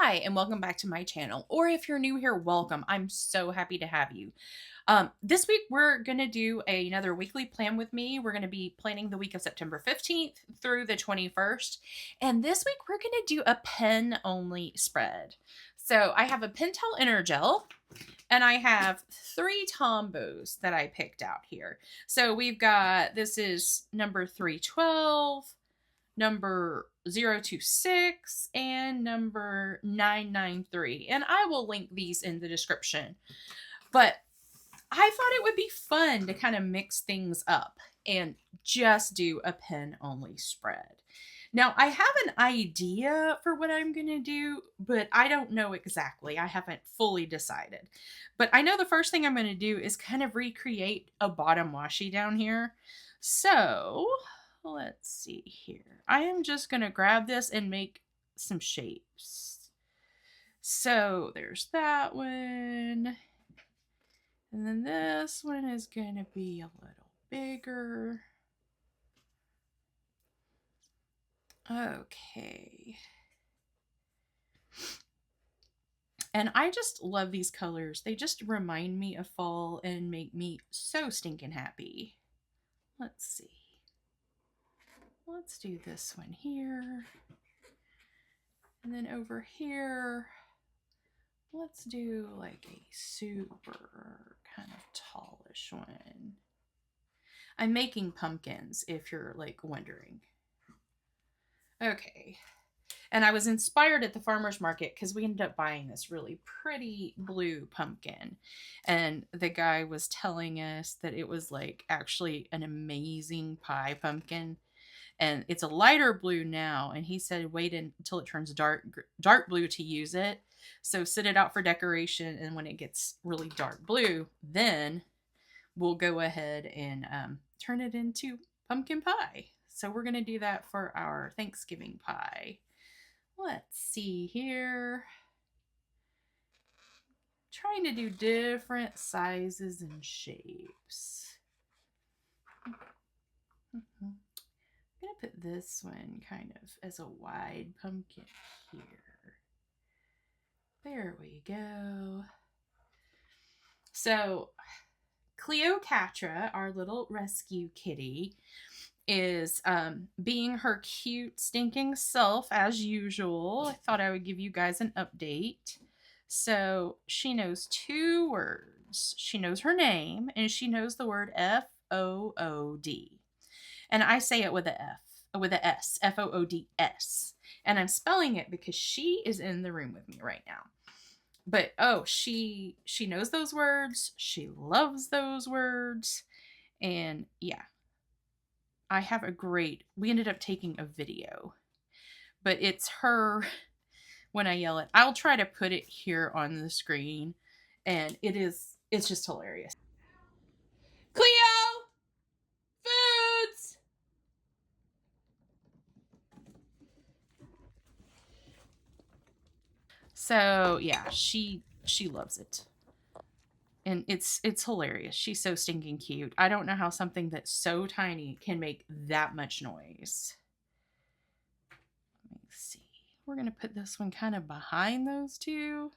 Hi, and welcome back to my channel. Or if you're new here, welcome. I'm so happy to have you. This week, we're going to do another weekly plan with me. We're going to be planning the week of September 15th through the 21st. And this week, we're going to do a pen-only spread. So I have a Pentel Energel, and I have 3 Tombows that I picked out here. So we've got, this is number 312, number 026, and number 993. And I will link these in the description. But I thought it would be fun to kind of mix things up and just do a pen only spread. Now, I have an idea for what I'm going to do, but I don't know exactly. I haven't fully decided. But I know the first thing I'm going to do is kind of recreate a bottom washi down here. So let's see here. I am just going to grab this and make some shapes. So there's that one. And then this one is going to be a little bigger. Okay. And I just love these colors. They just remind me of fall and make me so stinking happy. Let's see. Let's do this one here. And then over here, let's do like a super kind of tallish one. I'm making pumpkins, if you're like wondering. Okay. And I was inspired at the farmer's market because we ended up buying this really pretty blue pumpkin. And the guy was telling us that it was like actually an amazing pie pumpkin. And it's a lighter blue now. And he said wait until it turns dark blue to use it. So sit it out for decoration. And when it gets really dark blue, then we'll go ahead and turn it into pumpkin pie. So we're going to do that for our Thanksgiving pie. Let's see here. Trying to do different sizes and shapes. I'm going to put this one kind of as a wide pumpkin here. There we go. So Cleopatra, our little rescue kitty, is being her cute, stinking self as usual. I thought I would give you guys an update. So she knows 2 words. She knows her name, and she knows the word F-O-O-D. And I say it with a S, F-O-O-D-S. And I'm spelling it because she is in the room with me right now. But oh, she knows those words. She loves those words. And yeah. I have we ended up taking a video, but it's her when I yell it. I'll try to put it here on the screen, and it's just hilarious. Cleo! Foods! So yeah, she loves it. And it's hilarious. She's so stinking cute. I don't know how something that's so tiny can make that much noise. Let me see. We're going to put this one kind of behind those 2.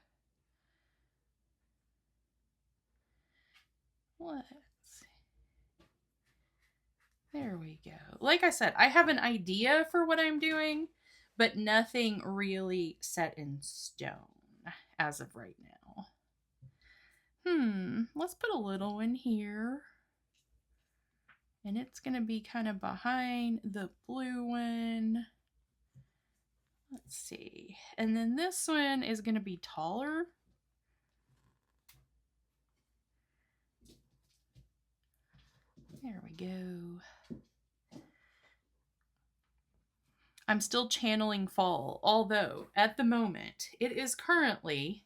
Let's see. There we go. Like I said, I have an idea for what I'm doing, but nothing really set in stone as of right now. Let's put a little one here. And it's going to be kind of behind the blue one. Let's see. And then this one is going to be taller. There we go. I'm still channeling fall, although at the moment it is currently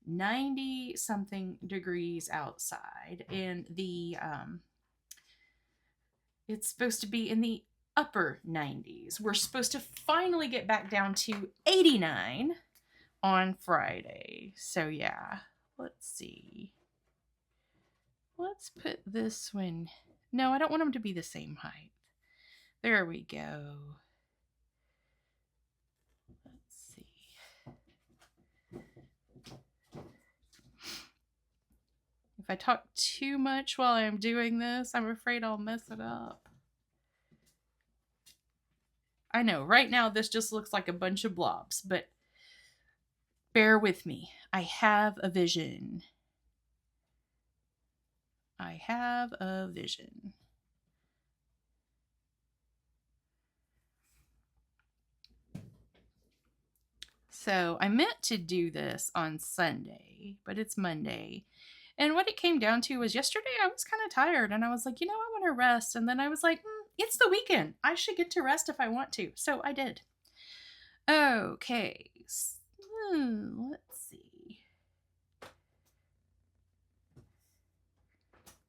90 something degrees outside, and it's supposed to be in the upper 90s. We're supposed to finally get back down to 89 on Friday. So yeah, let's see. Let's put this one. No, I don't want them to be the same height. There we go. Let's see. I talk too much while I'm doing this, I'm afraid I'll mess it up. I know, right now this just looks like a bunch of blobs, but bear with me. I have a vision. I have a vision. So I meant to do this on Sunday, but it's Monday. And what it came down to was yesterday I was kind of tired and I was like, I want to rest. And then I was like, it's the weekend. I should get to rest if I want to. So I did. Okay. Let's see.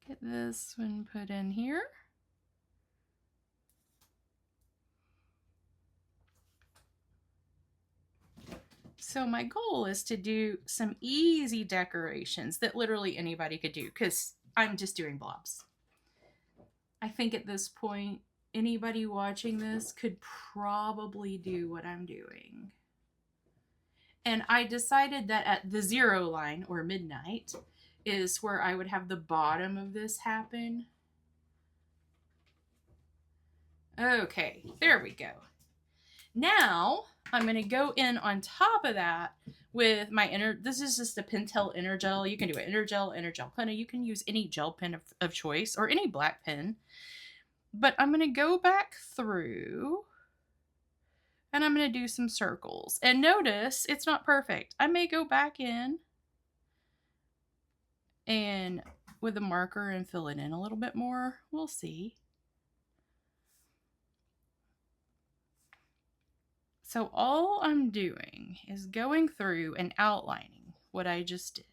Get this one put in here. So my goal is to do some easy decorations that literally anybody could do because I'm just doing blobs. I think at this point, anybody watching this could probably do what I'm doing. And I decided that at the 0 line, or midnight, is where I would have the bottom of this happen. Okay, there we go. Now, I'm going to go in on top of that with my this is just a Pentel Energel. You can do an Energel pen. You can use any gel pen of choice or any black pen. But I'm going to go back through and I'm going to do some circles. And notice it's not perfect. I may go back in and with a marker and fill it in a little bit more. We'll see. So all I'm doing is going through and outlining what I just did.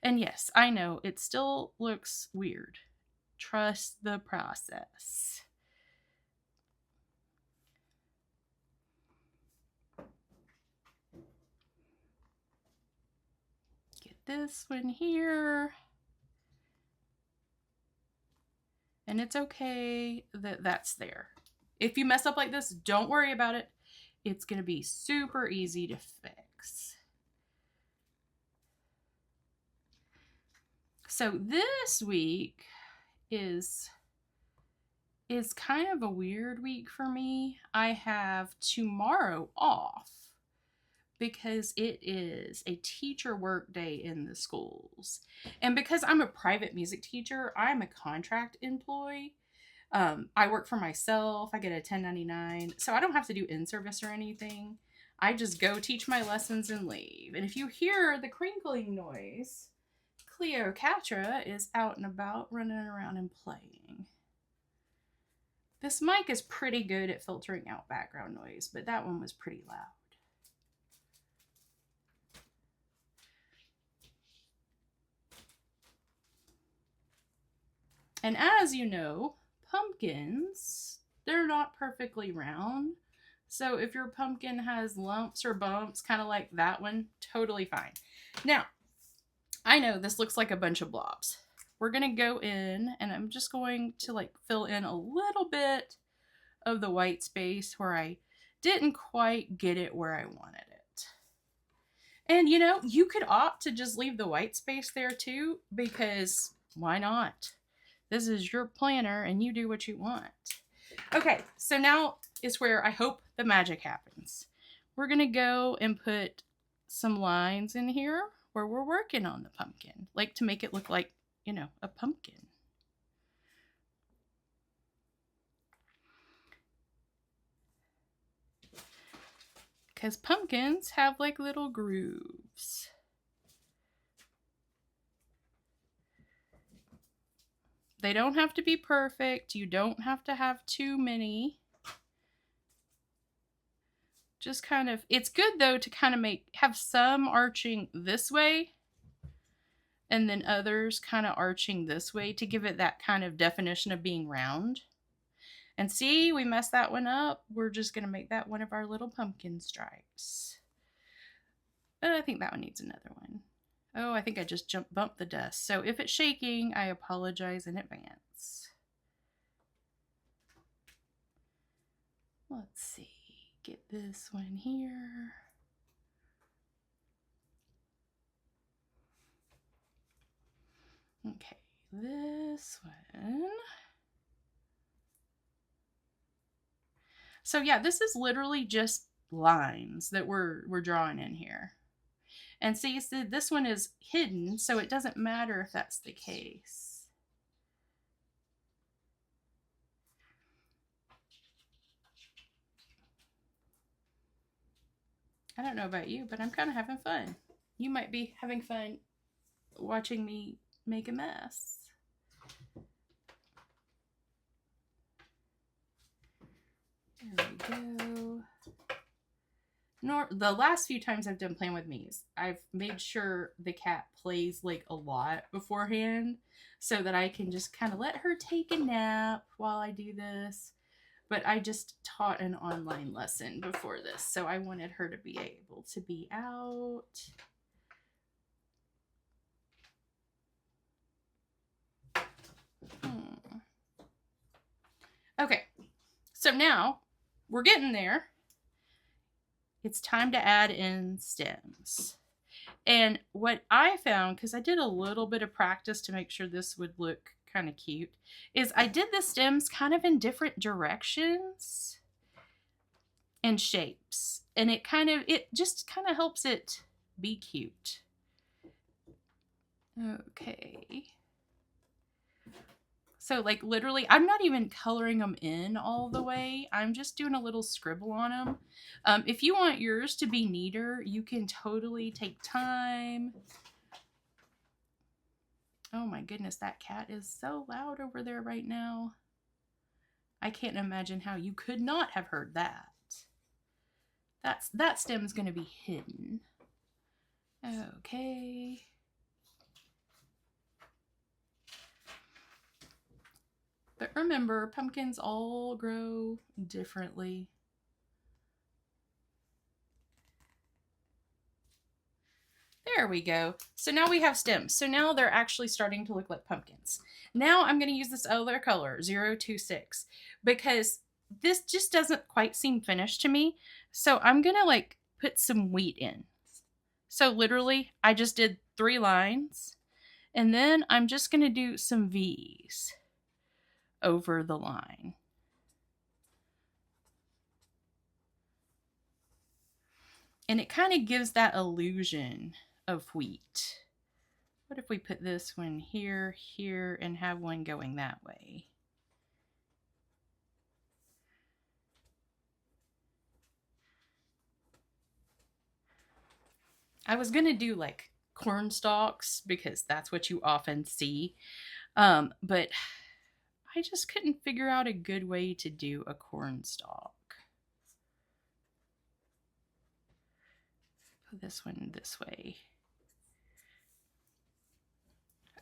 And yes, I know it still looks weird. Trust the process. Get this one here. And it's okay that that's there. If you mess up like this, don't worry about it. It's going to be super easy to fix. So this week is kind of a weird week for me. I have tomorrow off because it is a teacher work day in the schools. And because I'm a private music teacher, I'm a contract employee. I work for myself. I get a 1099, so I don't have to do in-service or anything. I just go teach my lessons and leave. And if you hear the crinkling noise, Cleopatra is out and about running around and playing. This mic is pretty good at filtering out background noise, but that one was pretty loud. And as you know, pumpkins, they're not perfectly round. So if your pumpkin has lumps or bumps, kind of like that one, totally fine. Now, I know this looks like a bunch of blobs. We're going to go in and I'm just going to fill in a little bit of the white space where I didn't quite get it where I wanted it. And you could opt to just leave the white space there too, because why not? This is your planner and you do what you want. Okay, so now is where I hope the magic happens. We're going to go and put some lines in here where we're working on the pumpkin, to make it look like, a pumpkin. Because pumpkins have little grooves. They don't have to be perfect. You don't have to have too many. Just kind of, it's good though to kind of have some arching this way and then others kind of arching this way to give it that kind of definition of being round. And see, we messed that one up. We're just going to make that one of our little pumpkin stripes. I think that one needs another one. Oh, I think I just bumped the dust. So if it's shaking, I apologize in advance. Let's see. Get this one here. this one. So yeah, this is literally just lines that we're drawing in here. And see, so this one is hidden, so it doesn't matter if that's the case. I don't know about you, but I'm kind of having fun. You might be having fun watching me make a mess. There we go. The last few times I've done Plan With Me's, I've made sure the cat plays like a lot beforehand so that I can just kind of let her take a nap while I do this. But I just taught an online lesson before this, so I wanted her to be able to be out. Okay, so now we're getting there. It's time to add in stems. And what I found, because I did a little bit of practice to make sure this would look kind of cute, is I did the stems kind of in different directions and shapes. And it just kind of helps it be cute. Okay. So like literally, I'm not even coloring them in all the way. I'm just doing a little scribble on them. If you want yours to be neater, you can totally take time. Oh my goodness, that cat is so loud over there right now. I can't imagine how you could not have heard that. That stem's going to be hidden. Okay. But remember, pumpkins all grow differently. There we go. So now we have stems. So now they're actually starting to look like pumpkins. Now I'm going to use this other color, 026, because this just doesn't quite seem finished to me. So I'm going to like put some wheat in. So literally, I just did 3 lines. And then I'm just going to do some V's over the line. And it kind of gives that illusion of wheat. What if we put this one here, here, and have one going that way? I was going to do like corn stalks because that's what you often see. But I just couldn't figure out a good way to do a corn stalk. Put this one this way.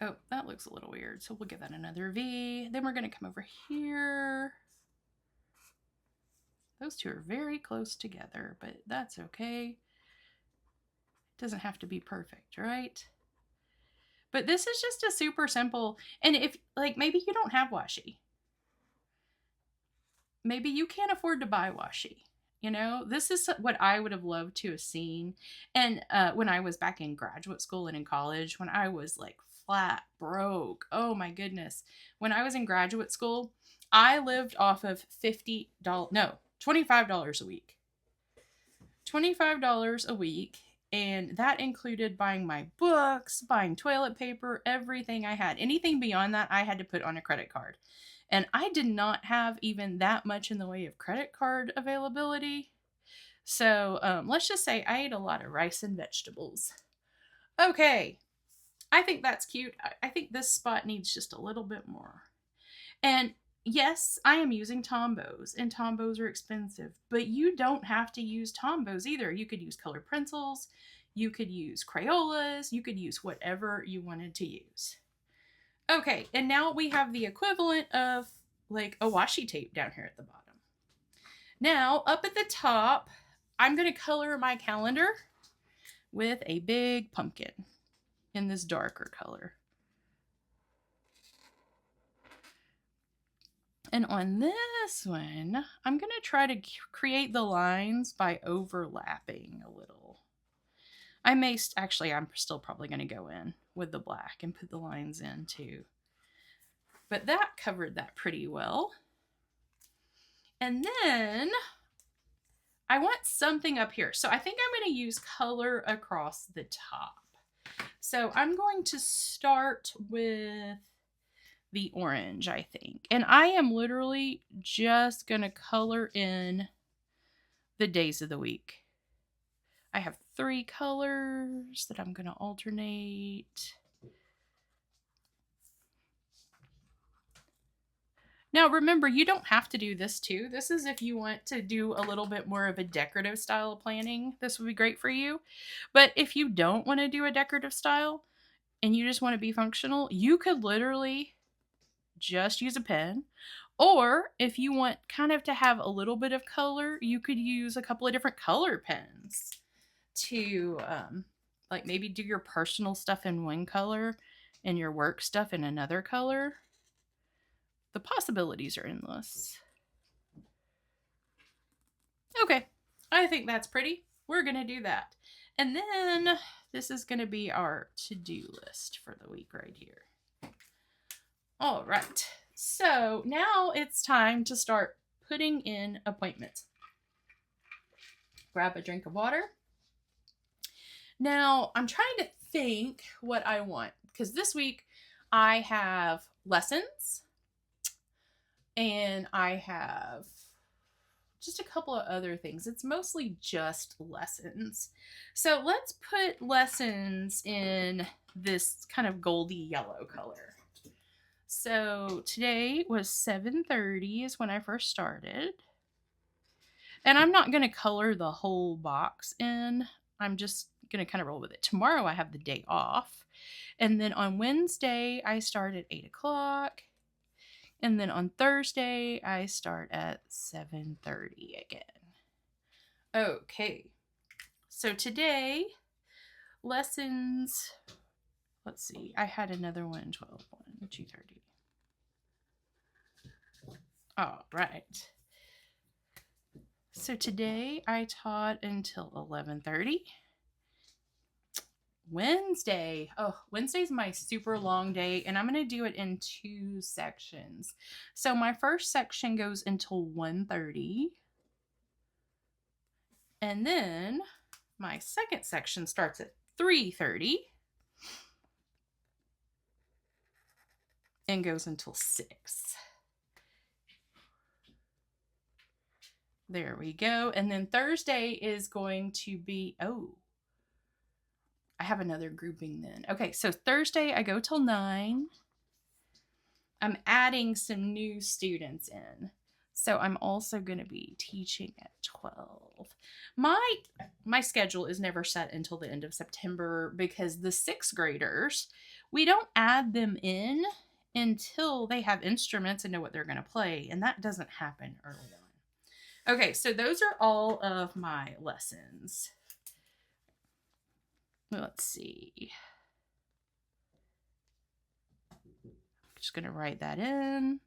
Oh, that looks a little weird. So we'll give that another V. Then we're going to come over here. Those two are very close together, but that's okay. It doesn't have to be perfect, right? But this is just a super simple, and if like maybe you don't have washi. Maybe you can't afford to buy washi. You know, this is what I would have loved to have seen. And when I was back in graduate school and in college, when I was like flat broke, oh my goodness. When I was in graduate school, I lived off of $25 a week. $25 a week. And that included buying my books, buying toilet paper, everything I had. Anything beyond that, I had to put on a credit card. And I did not have even that much in the way of credit card availability. So let's just say I ate a lot of rice and vegetables. Okay, I think that's cute. I think this spot needs just a little bit more. And yes, I am using Tombows, and Tombows are expensive, but you don't have to use Tombows either. You could use colored pencils, you could use Crayolas, you could use whatever you wanted to use. Okay, and now we have the equivalent of like a washi tape down here at the bottom. Now, up at the top, I'm going to color my calendar with a big pumpkin in this darker color. And on this one, I'm going to try to create the lines by overlapping a little. I'm still probably going to go in with the black and put the lines in too. But that covered that pretty well. And then I want something up here. So I think I'm going to use color across the top. So I'm going to start with the orange, I think. And I am literally just going to color in the days of the week. I have 3 colors that I'm going to alternate. Now remember, you don't have to do this too. This is if you want to do a little bit more of a decorative style of planning. This would be great for you. But if you don't want to do a decorative style and you just want to be functional, you could literally just use a pen. Or if you want kind of to have a little bit of color, you could use a couple of different color pens to like maybe do your personal stuff in one color and your work stuff in another color. The possibilities are endless. Okay, I think that's pretty. We're going to do that. And then this is going to be our to-do list for the week right here. All right, so now it's time to start putting in appointments. Grab a drink of water. Now, I'm trying to think what I want, because this week I have lessons and I have just a couple of other things. It's mostly just lessons. So let's put lessons in this kind of goldy yellow color. So today was 7:30 is when I first started. And I'm not going to color the whole box in. I'm just going to kind of roll with it. Tomorrow I have the day off. And then on Wednesday I start at 8 o'clock. And then on Thursday, I start at 7:30 again. Okay. So today, lessons, let's see. I had another one, 12, 1, 2:30. All right. So today, I taught until 11:30. Wednesday. Oh, Wednesday's my super long day, and I'm going to do it in 2 sections. So my first section goes until 1:30. And then my second section starts at 3:30 and goes until 6. There we go. And then Thursday is going to be, I have another grouping then. Okay, so Thursday I go till 9. I'm adding some new students in. So I'm also going to be teaching at 12. My schedule is never set until the end of September because the 6th graders, we don't add them in until they have instruments and know what they're going to play. And that doesn't happen early on. Okay, so those are all of my lessons. Let's see. I'm just going to write that in.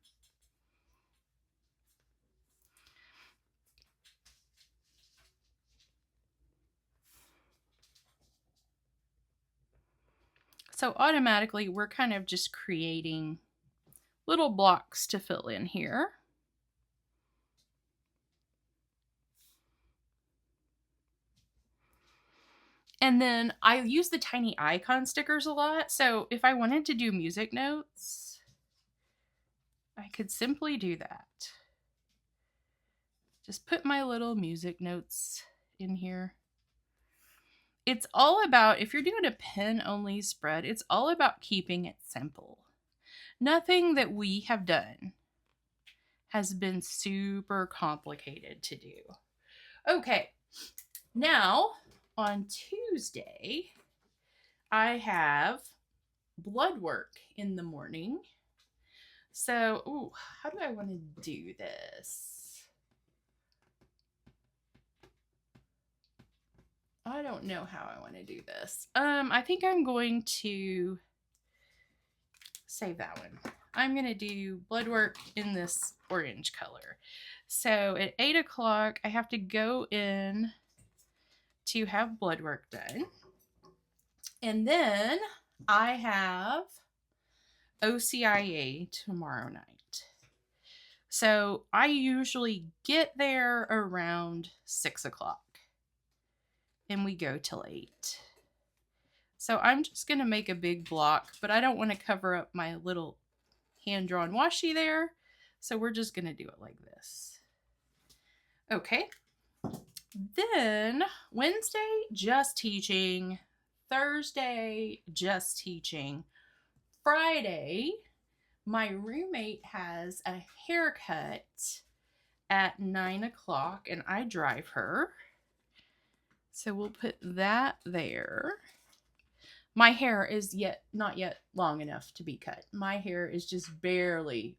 So automatically, we're kind of just creating little blocks to fill in here. And then I use the tiny icon stickers a lot. So if I wanted to do music notes, I could simply do that. Just put my little music notes in here. It's all about, if you're doing a pen-only spread, it's all about keeping it simple. Nothing that we have done has been super complicated to do. Okay, now on Tuesday, I have blood work in the morning. So, how do I want to do this? I don't know how I want to do this. I think I'm going to save that one. I'm going to do blood work in this orange color. So at 8 o'clock, I have to go in to have blood work done. And then I have OCIA tomorrow night. So I usually get there around 6 o'clock and we go till 8. So I'm just going to make a big block, but I don't want to cover up my little hand-drawn washi there. So we're just going to do it like this. Okay. Then Wednesday, just teaching. Thursday, just teaching. Friday, my roommate has a haircut at 9 o'clock and I drive her. So we'll put that there. My hair is not yet long enough to be cut. My hair is just barely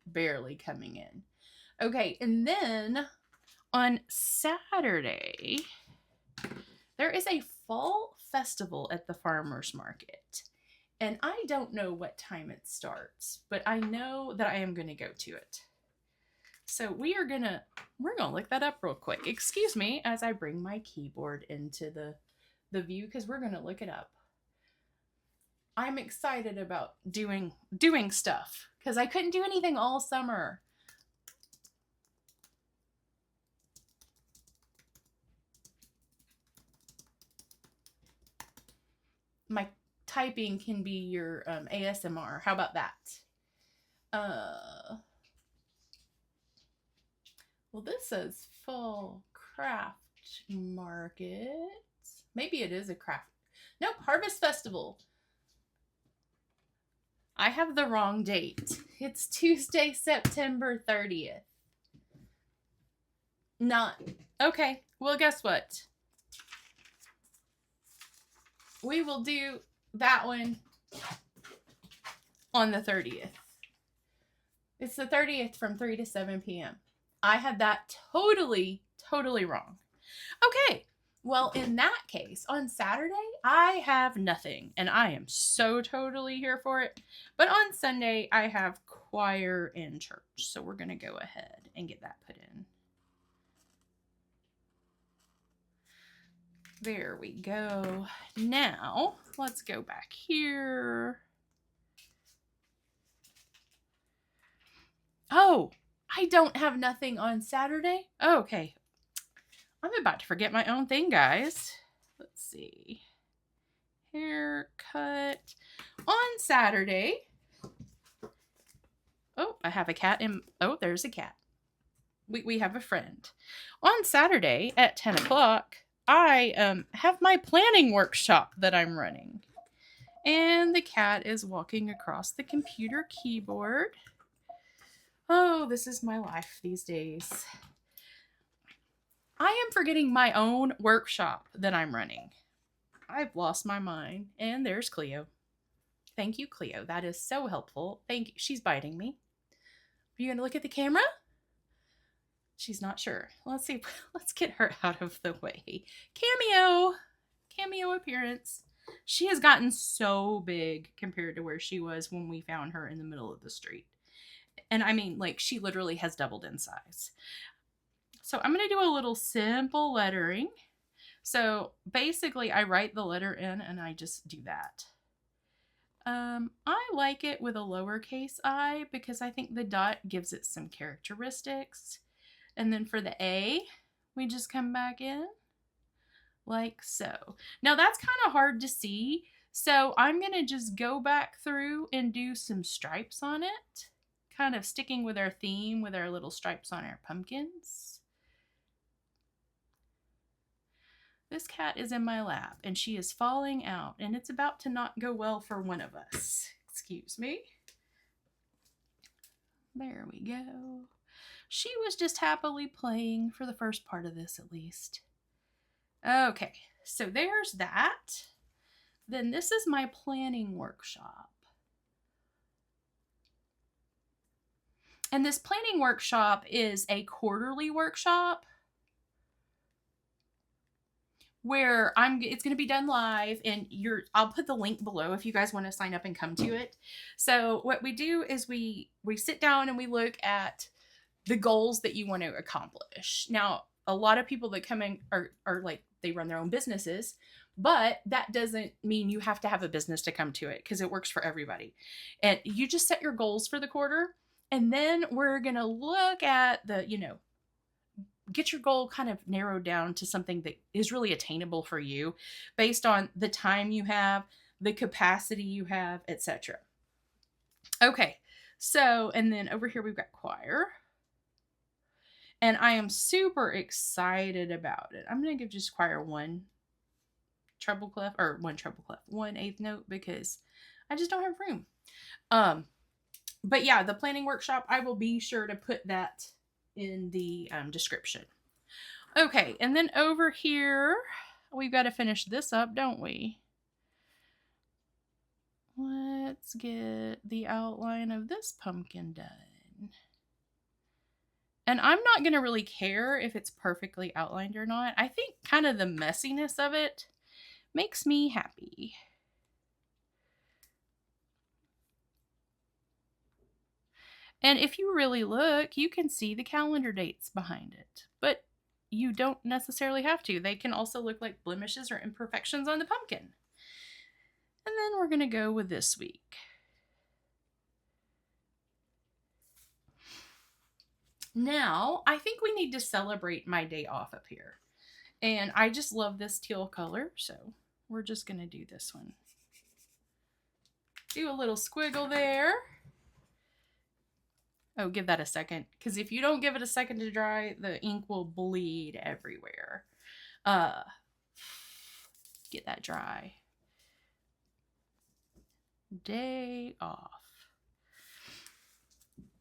coming in. Okay, and then on Saturday, there is a fall festival at the farmer's market. And I don't know what time it starts, but I know that I am going to go to it. So we're going to look that up real quick. Excuse me as I bring my keyboard into the view because we're going to look it up. I'm excited about doing stuff because I couldn't do anything all summer. My typing can be your ASMR. How about that? Well, this says fall craft market. Maybe it is a craft. Nope, harvest festival. I have the wrong date. It's Tuesday, September 30th. Not. Okay, well, guess what? We will do that one on the 30th. It's the 30th from 3 to 7 p.m. I had that totally wrong. Okay. Well, in that case, on Saturday, I have nothing, and I am so totally here for it. But on Sunday, I have choir and church, so we're going to go ahead and get that put in. There we go. Now, let's go back here. Oh, I don't have nothing on Saturday. Oh, okay. I'm about to forget my own thing, guys. Let's see. Haircut on Saturday. Oh, I have a cat in. Oh, there's a cat. We have a friend. On Saturday at 10 o'clock, I have my planning workshop that I'm running. And the cat is walking across the computer keyboard. Oh, this is my life these days. I am forgetting my own workshop that I'm running. I've lost my mind. And there's Cleo. Thank you, Cleo. That is so helpful. Thank you. She's biting me. Are you going to look at the camera? She's not sure. Let's see. Let's get her out of the way. Cameo appearance. She has gotten so big compared to where she was when we found her in the middle of the street. And I mean, like, she literally has doubled in size. So I'm going to do a little simple lettering. So basically I write the letter in and I just do that. I like it with a lowercase I because I think the dot gives it some characteristics. And then for the A, we just come back in like so. Now that's kind of hard to see. So I'm going to just go back through and do some stripes on it. Kind of sticking with our theme with our little stripes on our pumpkins. This cat is in my lap and she is falling out and it's about to not go well for one of us. Excuse me. There we go. She was just happily playing for the first part of this at least. Okay, so there's that. Then this is my planning workshop. And this planning workshop is a quarterly workshop where it's going to be done live and I'll put the link below if you guys want to sign up and come to it. So what we do is we sit down and we look at the goals that you want to accomplish. Now, a lot of people that come in are like, they run their own businesses. But that doesn't mean you have to have a business to come to it, because it works for everybody. And you just set your goals for the quarter, and then we're going to look at the, get your goal kind of narrowed down to something that is really attainable for you based on the time you have, the capacity you have, etc. Okay, so, and then over here we've got choir. And I am super excited about it. I'm going to give just choir one treble clef, or one treble clef, 1/8 note, because I just don't have room. But yeah, the planning workshop, I will be sure to put that in the description. Okay, and then over here, we've got to finish this up, don't we? Let's get the outline of this pumpkin done. And I'm not going to really care if it's perfectly outlined or not. I think kind of the messiness of it makes me happy. And if you really look, you can see the calendar dates behind it. But you don't necessarily have to. They can also look like blemishes or imperfections on the pumpkin. And then we're going to go with this week. Now, I think we need to celebrate my day off up here. And I just love this teal color, so we're just going to do this one. Do a little squiggle there. Oh, give that a second, because if you don't give it a second to dry, the ink will bleed everywhere. Get that dry. Day off.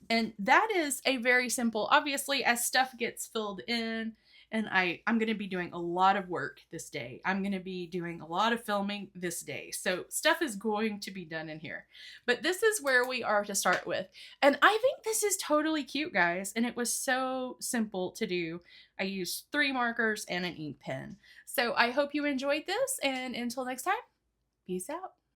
And that is a very simple, obviously, as stuff gets filled in, and I'm going to be doing a lot of work this day. I'm going to be doing a lot of filming this day. So stuff is going to be done in here. But this is where we are to start with. And I think this is totally cute, guys. And it was so simple to do. I used 3 markers and an ink pen. So I hope you enjoyed this. And until next time, peace out.